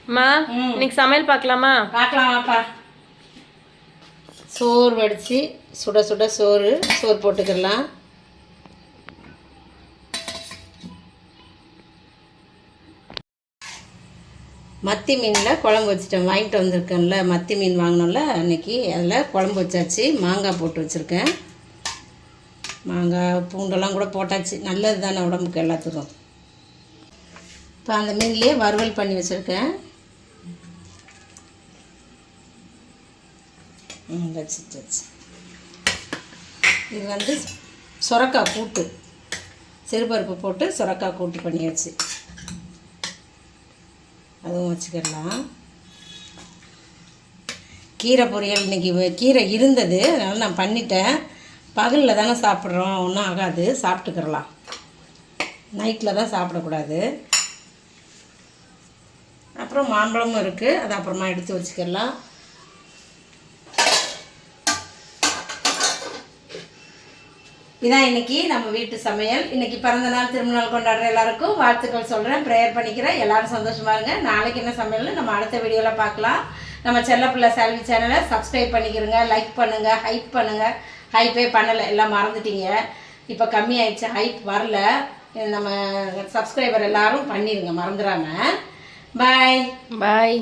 அம்மா இன்னைக்கு சமையல் பார்க்கலாமா? பார்க்கலாமாப்பா. சோறு வடித்து சுட சுட சோறு போட்டுக்கலாம். மத்தி மீனில் குழம்பு வச்சுட்டேன். வாங்கிட்டு வந்திருக்கேன்ல, மத்தி மீன் வாங்கினோம்ல அன்றைக்கி, அதில் குழம்பு வச்சாச்சு. மாங்காய் போட்டு வச்சுருக்கேன். மாங்காய் பூண்டெல்லாம் கூட போட்டாச்சு. நல்லது தானே உடம்புக்கு எல்லாத்துக்கும். இப்போ அந்த மீன்லேயே வறுவல் பண்ணி வச்சுருக்கேன். வச்சுட்டாச்சு. இது வந்து சுரக்காய் கூட்டு, சிறுபருப்பு போட்டு சுரக்காய் கூட்டு பண்ணியாச்சு. அதுவும் வச்சுக்கலாம். கீரை பொரியல் இன்றைக்கி கீரை இருந்தது, அதனால் நான் பண்ணிட்டேன். பகலில் தானே சாப்பிட்றோம், ஒன்றும் ஆகாது, சாப்பிட்டுக்கிறலாம். நைட்டில் தான் சாப்பிடக்கூடாது. அப்புறம் மாம்பழமும் இருக்குது, அது அப்புறமா எடுத்து வச்சுக்கலாம். இதான் இன்றைக்கி நம்ம வீட்டு சமையல். இன்றைக்கி பிறந்த நாள் திருமண நாள் கொண்டாடுற எல்லாருக்கும் வாழ்த்துக்கள் சொல்கிறேன், ப்ரேயர் பண்ணிக்கிறேன். எல்லோரும் சந்தோஷமாக இருங்க. நாளைக்கு என்ன சமையல்னு நம்ம அடுத்த வீடியோவில் பார்க்கலாம். நம்ம செல்லப்பிள்ளை செல்வி சேனலை சப்ஸ்கிரைப் பண்ணிக்கிறங்க, லைக் பண்ணுங்கள், ஹைப் பண்ணுங்கள். ஹைப்பே பண்ணலை, எல்லாம் மறந்துட்டீங்க. இப்போ கம்மியாயிடுச்சு, ஹைப் வரல. நம்ம சப்ஸ்கிரைபர் எல்லோரும் பண்ணிடுங்க, மறந்துடாமல். பாய் பாய்.